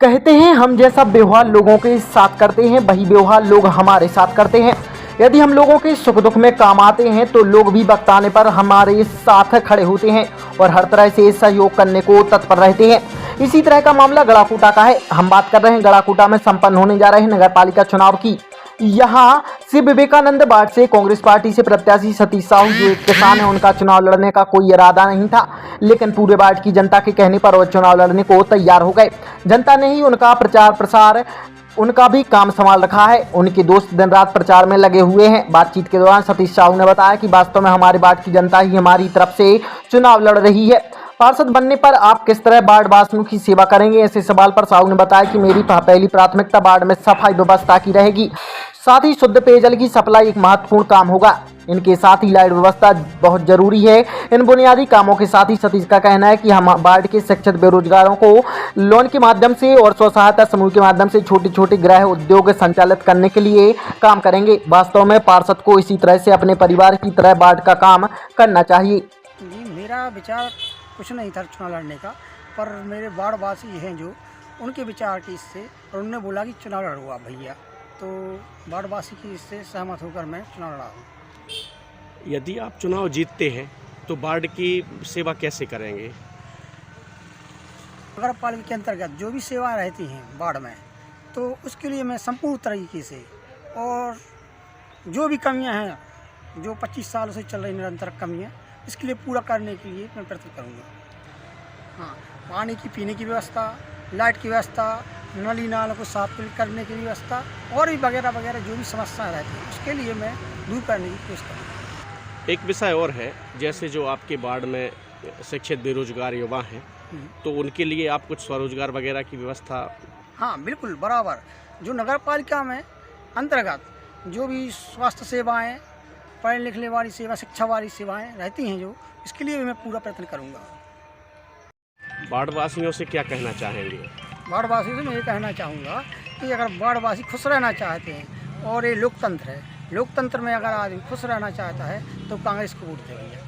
कहते हैं हम जैसा व्यवहार लोगों के साथ करते हैं वही व्यवहार लोग हमारे साथ करते हैं। यदि हम लोगों के सुख दुख में काम आते हैं तो लोग भी वक्त आने पर हमारे साथ खड़े होते हैं और हर तरह से सहयोग करने को तत्पर रहते हैं। इसी तरह का मामला गड़ाकोटा का है। हम बात कर रहे हैं गड़ाकोटा में संपन्न होने जा रहे नगर पालिका चुनाव की। यहाँ श्री विवेकानंद वार्ड से कांग्रेस पार्टी से प्रत्याशी सतीश साहू जो एक किसान है, उनका चुनाव लड़ने का कोई इरादा नहीं था, लेकिन पूरे वार्ड की जनता के कहने पर वो चुनाव लड़ने को तैयार हो गए। जनता ने ही उनका प्रचार प्रसार उनका भी काम संभाल रखा है। उनके दोस्त दिन रात प्रचार में लगे हुए हैं। बातचीत के दौरान सतीश साहू ने बताया कि वास्तव में हमारे वार्ड की जनता ही हमारी तरफ से चुनाव लड़ रही है। पार्षद बनने पर आप किस तरह वार्ड वासियों की सेवा करेंगे, ऐसे सवाल पर साहू ने बताया कि मेरी पहली प्राथमिकता वार्ड में सफाई व्यवस्था की रहेगी, साथ ही शुद्ध पेयजल की सप्लाई एक महत्वपूर्ण काम होगा। इनके साथ ही लाइट व्यवस्था बहुत जरूरी है। इन बुनियादी कामों के साथ ही सतीश का कहना है कि हम वार्ड के शिक्षित बेरोजगारों को लोन के माध्यम से और स्व सहायता समूह के माध्यम से छोटे छोटे गृह उद्योग संचालित करने के लिए काम करेंगे। वास्तव में पार्षद को इसी तरह से अपने परिवार की तरह वार्ड का काम करना चाहिए। जी, मेरा विचार कुछ नहीं था चुनाव लड़ने का, पर मेरे वार्ड वासी हैं जो उनके विचार की इससे, और उन्होंने बोला कि चुनाव लड़ूंगा भैया, तो वार्ड वासी की इससे सहमत होकर मैं चुनाव लड़ा हूँ। यदि आप चुनाव जीतते हैं तो वार्ड की सेवा कैसे करेंगे? नगर पालिका के अंतर्गत जो भी सेवाएं रहती हैं वार्ड में, तो उसके लिए मैं संपूर्ण तरीके से, और जो भी कमियां हैं जो 25 सालों से चल रही निरंतर कमियां, इसके लिए पूरा करने के लिए मैं प्रयत्न करूँगा। हाँ, पानी की पीने की व्यवस्था, लाइट की व्यवस्था, नली नालों को साफ करने की व्यवस्था, और भी वगैरह वगैरह जो भी समस्याएं रहती हैं उसके लिए मैं दूर करने की कोशिश करूँगा। एक विषय और है, जैसे जो आपके वार्ड में शिक्षित बेरोजगार युवा हैं, तो उनके लिए आप कुछ स्वरोजगार वगैरह की व्यवस्था? हाँ बिल्कुल, बराबर। जो नगर पालिका में अंतर्गत जो भी स्वास्थ्य सेवाएं, पढ़ने लिखने वाली सेवा, शिक्षा वाली सेवाएं रहती हैं जो, इसके लिए भी मैं पूरा प्रयत्न करूँगा। वार्ड वासियों से क्या कहना चाहेंगे? वार्ड वासियों से मैं ये कहना चाहूँगा कि अगर वार्ड वासी खुश रहना चाहते हैं, और ये लोकतंत्र है, लोकतंत्र में अगर आदमी खुश रहना चाहता है तो कांग्रेस को वोट दें भैया।